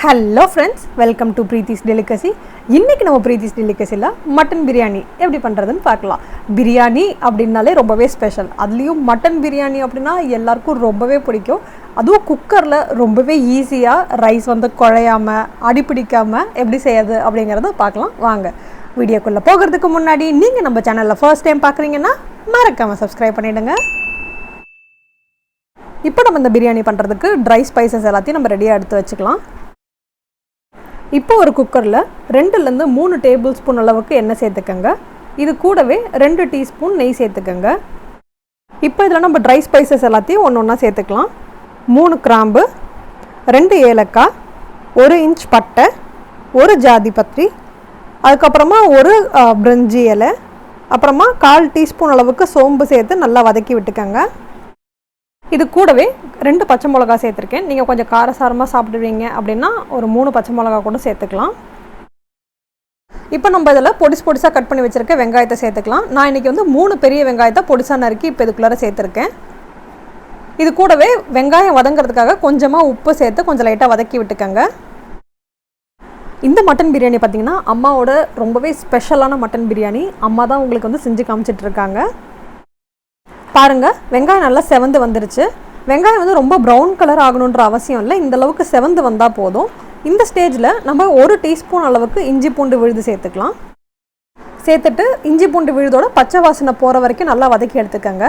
Hello friends, welcome to Preethi's Delicacy. இன்னைக்கு நம்ம Preethi's Delicacyல mutton biryani எப்படி பண்றதுன்னு பார்க்கலாம். பிரியாணி அப்படினாலே ரொம்பவே ஸ்பெஷல். அதுலயும் மட்டன் பிரியாணி அப்படினா எல்லாருக்கும் ரொம்பவே பிடிக்கும். அதுவும் குக்கர்ல ரொம்பவே ஈஸியா ரைஸ் வந்து குழையாம அடிபிடிக்காம எப்படி செய்யறது அப்படிங்கறத பார்க்கலாம். வாங்க. வீடியோக்குள்ள போகிறதுக்கு முன்னாடி நீங்க நம்ம சேனல்ல ஃபர்ஸ்ட் டைம் பார்க்கறீங்கன்னா மறக்காம Subscribe பண்ணிடுங்க. இப்போ நம்ம இந்த பிரியாணி பண்றதுக்கு dry spices எல்லாத்தையும் நம்ம ரெடியா எடுத்து வச்சுக்கலாம். இப்போ ஒரு குக்கர்ல 2 ல இருந்து 3 டேபிள்ஸ்பூன் அளவுக்கு எண்ணெய் சேர்த்துக்கங்க. இது கூடவே 2 டீஸ்பூன் நெய் சேர்த்துக்கங்க. இப்போ இதல நம்ம dry spices எல்லாத்தையும் ஒவ்வொண்ணா சேர்த்துக்கலாம். 3 கிராம்பு, 2 ஏலக்காய், 1 இன்ச் பட்டை, 1 ஜாதி பத்திரி, அதுக்கு அப்புறமா 1 பிரிஞ்சி இலை, அப்புறமா 1/4 டீஸ்பூன் அளவுக்கு சோம்பு சேர்த்து நல்லா வதக்கி விட்டுக்கங்க. இது கூடவே 2 பச்சை மிளகாய் சேர்த்திருக்கேன். நீங்க கொஞ்சம் காரசாரமா சாப்பிடுவீங்க அப்படினா ஒரு 3 பச்சை மிளகாய் கூட சேர்த்துக்கலாம். இப்போ நம்ம இதல பொடிசா கட் பண்ணி வச்சிருக்க வெங்காயத்தை சேர்த்துக்கலாம். நான் இன்னைக்கு வந்து 3 பெரிய வெங்காயத்தை பொடிசா நறுக்கி இப்போ இதுக்குள்ள சேர்த்திருக்கேன். இது கூடவே வெங்காயம் வதங்கிறதுக்காக கொஞ்சமா உப்பு சேர்த்து கொஞ்சம் லைட்டா வதக்கி விட்டுக்கங்க. இந்த மட்டன் பிரியாணி பாத்தீங்கன்னா அம்மாவோட ரொம்பவே ஸ்பெஷலான மட்டன் பிரியாணி. அம்மா தான் உங்களுக்கு வந்து செஞ்சு காமிச்சிட்டு இருக்காங்க. பாருங்க வெங்காயம் நல்லா செவந்து வந்துருச்சு. வெங்காயம் வந்து ரொம்ப பிரவுன் கலர் ஆகணும்ன்ற அவசியம் இல்லை. இந்த அளவுக்கு செவந்து வந்தா போதும். இந்த ஸ்டேஜ்ல நம்ம 1 டீஸ்பூன் அளவுக்கு இஞ்சி பூண்டு விழுது சேர்த்துக்கலாம். சேர்த்துட்டு இஞ்சி பூண்டு விழுதோட பச்சை வாசனை போற வரைக்கும் நல்லா வதக்கி எடுத்துக்கங்க.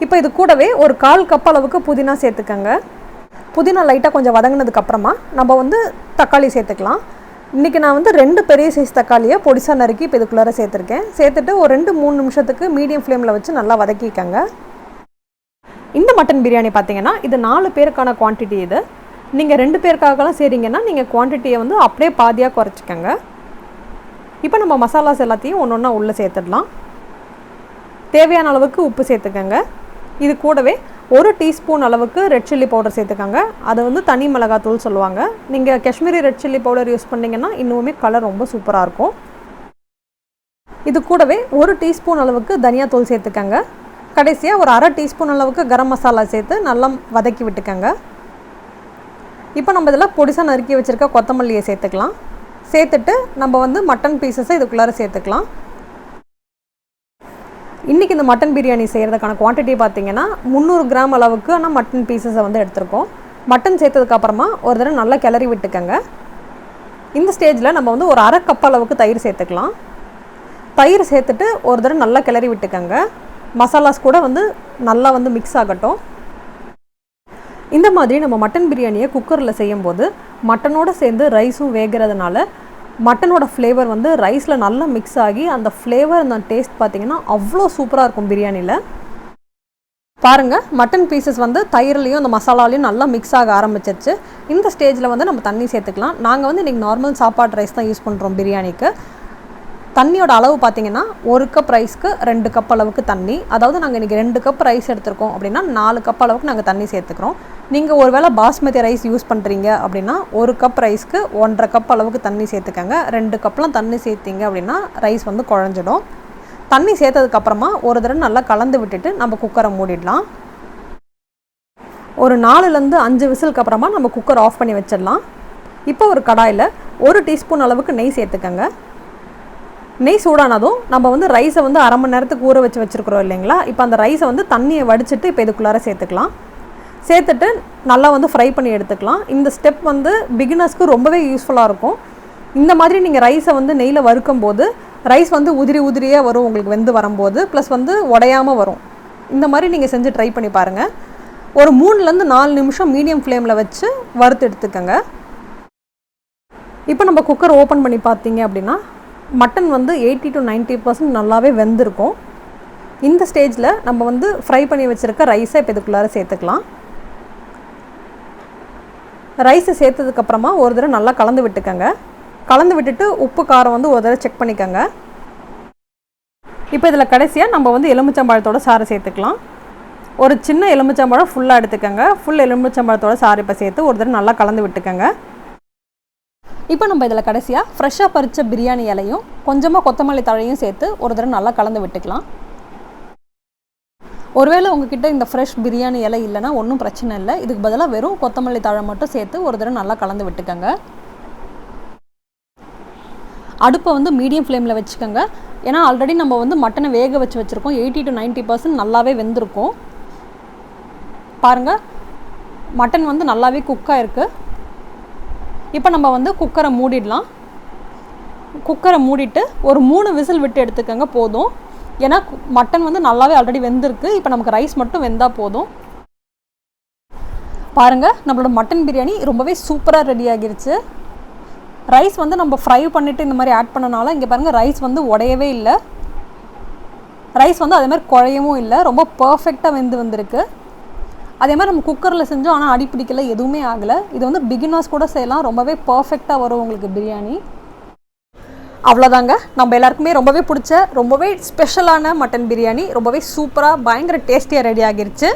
இப்போ இது கூடவே ஒரு 1/4 கப் அளவுக்கு புதினா சேர்த்துக்கங்க. புதினா லைட்டா கொஞ்சம் வதங்கினதுக்கு அப்புறமா நம்ம வந்து தக்காளி சேர்த்துக்கலாம். இன்னைக்கு நான் வந்து 2 பெரிய சைஸ் தக்காளியை பொடிசா நறுக்கி இப்போ இதுக்குள்ள சேர்த்திருக்கேன். சேர்த்துட்டு ஒரு 2-3 நிமிஷத்துக்கு மீடியம் ஃப்ளேம்ல வச்சு நல்லா வதக்கிக்கங்க. இந்த மட்டன் பிரியாணி பாத்தீங்கன்னா இது 4 பேருக்கான குவாண்டிட்டி. இது நீங்க 2 பேருக்காகலாம் செய்றீங்கன்னா நீங்க குவாண்டிட்டியை வந்து அப்படியே பாதியா குறைச்சிக்கங்க. இப்போ நம்ம மசாலாஸ் எல்லாத்தையும் ஒவ்வொண்ணா உள்ள சேர்த்துடலாம். தேவையான அளவுக்கு உப்பு சேர்த்துக்கங்க. இது கூடவே 1 டீஸ்பூன் அளவுக்கு ரெட் சில்லி பவுடர் சேர்த்துக்கங்க. அது வந்து தனி மிளகாய் தூள் சொல்லுவாங்க. நீங்க Kashmiri red chilli powder use பண்ணீங்கன்னா இன்னுமே கலர் ரொம்ப சூப்பரா இருக்கும். இது கூடவே 1 டீஸ்பூன் அளவுக்கு தனியா தூள் சேர்த்துக்கங்க. கடைசியா ஒரு 1/2 டீஸ்பூன் அளவுக்கு கரம் மசாலா சேர்த்து நல்லா வதக்கி விட்டுக்கங்க. இப்போ நம்ம இதல பொடிசா நறுக்கி வச்சிருக்க கொத்தமல்லியை சேர்த்துக்கலாம். சேர்த்துட்டு நம்ம வந்து மட்டன் பீசஸை இதுக்குள்ள சேர்த்துக்கலாம். இன்னைக்கு இந்த மட்டன் பிரியாணி செய்யறதுக்கான குவாண்டிட்டி பாத்தீங்கன்னா 300 கிராம் அளவுக்கு நான் மட்டன் பீசஸை வந்து எடுத்துர்க்கோம். மட்டன் சேர்த்ததுக்கு அப்புறமா ஒரு தடவை நல்லா கிளறி விட்டுக்கங்க. இந்த ஸ்டேஜ்ல நம்ம வந்து ஒரு 1/2 கப் அளவுக்கு தயிர் சேர்த்துக்கலாம். தயிர் சேர்த்துட்டு ஒரு தடவை நல்லா கிளறி விட்டுக்கங்க. மசாலாஸ் கூட வந்து நல்லா வந்து மிக்ஸ் ஆகட்டும். இந்த மாதிரி நம்ம மட்டன் பிரியாணியை குக்கர்ல செய்யும்போது மட்டனோட சேர்ந்து ரைஸும் வேகிறதுனால மட்டனோட ஃப்ளேவர் வந்து ரைஸ்ல நல்லா மிக்ஸ் ஆகி அந்த ஃப்ளேவர் அந்த டேஸ்ட் பாத்தீங்கன்னா அவ்ளோ சூப்பரா இருக்கும் பிரியாணில. பாருங்க மட்டன் பீசஸ் வந்து தயிர்லயும் அந்த மசாலாலயும் நல்லா மிக்ஸ் ஆக ஆரம்பிச்சிருச்சு. இந்த ஸ்டேஜ்ல வந்து நம்ம தண்ணி சேர்த்துக்கலாம். நாங்க வந்து இன்னைக்கு நார்மல் சாப்பாடு ரைஸ் தான் யூஸ் பண்றோம் பிரியாணிக்கு. தண்ணியோட அளவு பாத்தீங்கன்னா 1 கப் ரைஸ்க்கு 2 கப் அளவுக்கு தண்ணி. அதாவது நாங்க இன்னைக்கு 2 கப் ரைஸ் எடுத்துர்க்கோம் அப்படினா 4 கப் அளவுக்கு நாங்க தண்ணி சேர்த்துக்கிறோம். நீங்க ஒருவேளை பாஸ்மதி ரைஸ் யூஸ் பண்றீங்க அப்படினா 1 கப் ரைஸ்க்கு 1.5 கப் அளவுக்கு தண்ணி சேர்த்துக்கங்க. 2 கப்லாம் தண்ணி சேர்த்தீங்க அப்படினா ரைஸ் வந்து குழஞ்சிடும். தண்ணி சேர்த்ததுக்கு அப்புறமா ஒரு தடவை நல்லா கலந்து விட்டுட்டு நம்ம குக்கரை மூடிடலாம். ஒரு 4 ல இருந்து 5 விசிலுக்கு அப்புறமா நம்ம குக்கர் ஆஃப் பண்ணி வச்சிடலாம். இப்போ ஒரு கடாயில 1 டீஸ்பூன் அளவுக்கு நெய் சேர்த்துக்கங்க. நெய் சூடானதும் நம்ம வந்து ரைஸை வந்து 1/2 மணி நேரத்துக்கு ஊற வச்சு வச்சிருக்கிறோம் இல்லைங்களா? இப்போ அந்த ரைஸை வந்து தண்ணியை வடிச்சிட்டு இப்போ இதுக்குள்ளார சேர்த்துக்கலாம். சேர்த்துட்டு நல்லா வந்து ஃப்ரை பண்ணி எடுத்துக்கலாம். இந்த ஸ்டெப் வந்து பிகினர்ஸ்க்கு ரொம்பவே யூஸ்ஃபுல்லாக இருக்கும். இந்த மாதிரி நீங்கள் ரைஸை வந்து நெய்யில் வறுக்கும் போது ரைஸ் வந்து உதிரியாக வரும். உங்களுக்கு வெந்து வரும்போது ப்ளஸ் வந்து உடையாமல் வரும். இந்த மாதிரி நீங்கள் செஞ்சு ட்ரை பண்ணி பாருங்கள். ஒரு 3-லேருந்து 4 நிமிஷம் மீடியம் ஃப்ளேமில் வச்சு வறுத்து எடுத்துக்கங்க. இப்போ நம்ம குக்கர் ஓப்பன் பண்ணி பார்த்தீங்க அப்படின்னா மட்டன் வந்து 80 to 90% நல்லாவே வெந்திருக்கும். இந்த ஸ்டேஜ்ல நம்ம வந்து ஃப்ரை பண்ணி வச்சிருக்க ரைஸை இப்போ இதுக்குள்ளார சேர்த்துக்கலாம். ரைஸை சேர்த்ததுக்கு அப்புறமா ஒரு தடவை நல்லா கலந்து விட்டுக்கங்க. கலந்து விட்டுட்டு உப்பு காரம் வந்து ஒரு தடவை செக் பண்ணிக்கங்க. இப்போ இதில் கடைசியாக நம்ம வந்து எலுமிச்சம்பழத்தோட சாறு சேர்த்துக்கலாம். ஒரு சின்ன எலுமிச்சம்பழம் ஃபுல்லாக எடுத்துக்கங்க. ஃபுல் எலுமிச்சம்பழத்தோட சாறு இப்போ சேர்த்து ஒரு தடவை நல்லா கலந்து விட்டுக்கங்க. இப்போ நம்ம இதில் கடைசியாக ஃப்ரெஷ்ஷாக பறித்த பிரியாணி இலையும் கொஞ்சமாக கொத்தமல்லி தழையும் சேர்த்து ஒரு தடவை நல்லா கலந்து விட்டுக்கலாம். ஒருவேளை உங்ககிட்ட இந்த ஃப்ரெஷ் பிரியாணி இலை இல்லைன்னா ஒன்றும் பிரச்சனை இல்லை. இதுக்கு பதிலாக வெறும் கொத்தமல்லி தழை மட்டும் சேர்த்து ஒரு தடவை நல்லா கலந்து விட்டுக்கோங்க. அடுப்பை வந்து மீடியம் ஃப்ளேமில் வச்சுக்கோங்க. ஏன்னா ஆல்ரெடி நம்ம வந்து மட்டனை வேக வச்சுருக்கோம். 80 to 90% நல்லாவே வெந்திருக்கும். பாருங்கள், மட்டன் வந்து நல்லாவே குக்காக இருக்குது. இப்போ நம்ம வந்து குக்கரை மூடிடலாம். குக்கரை மூடிட்டு ஒரு 3 விசில் விட்டு எடுத்துக்கோங்க போதும். ஏன்னா மட்டன் வந்து நல்லாவே ஆல்ரெடி வெந்திருக்கு. இப்போ நமக்கு ரைஸ் மட்டும் வெந்தால் போதும். பாருங்கள், நம்மளோட மட்டன் பிரியாணி ரொம்பவே சூப்பராக ரெடி ஆகிருச்சு. ரைஸ் வந்து நம்ம ஃப்ரை பண்ணிவிட்டு இந்த மாதிரி ஆட் பண்ணனால இங்கே பாருங்கள் ரைஸ் வந்து உடையவே இல்லை. ரைஸ் வந்து அதே மாதிரி குழையவும் இல்லை. ரொம்ப பர்ஃபெக்டாக வந்திருக்கு. அதே மாதிரி நம்ம குக்கரில் செஞ்சோம், ஆனால் அடி பிடிக்கல, எதுவுமே ஆகலை. இது வந்து பிகினர்ஸ் கூட செய்யலாம். ரொம்பவே பர்ஃபெக்டாக வரும் உங்களுக்கு பிரியாணி. அவ்வளோதாங்க, நம்ம எல்லாருக்குமே ரொம்பவே பிடிச்ச ரொம்பவே ஸ்பெஷலான மட்டன் பிரியாணி ரொம்பவே சூப்பராக பயங்கர டேஸ்டியாக ரெடி ஆகிருச்சு.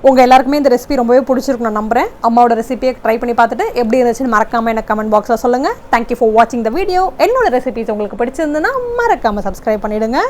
உங்கள் எல்லாருக்குமே இந்த ரெசிபி ரொம்பவே பிடிச்சிருக்கு நான் நம்புகிறேன். அம்மாவோட ரெசிபியை ட்ரை பண்ணி பார்த்துட்டு எப்படி இருந்துச்சுன்னு மறக்காமல் எனக்கு கமெண்ட் பாக்ஸில் சொல்லுங்கள். தேங்க்யூ ஃபார் வாட்சிங் த வீடியோ. என்னோட ரெசிபிஸ் உங்களுக்கு பிடிச்சிருந்துன்னா மறக்காமல் சப்ஸ்கிரைப் பண்ணிவிடுங்க.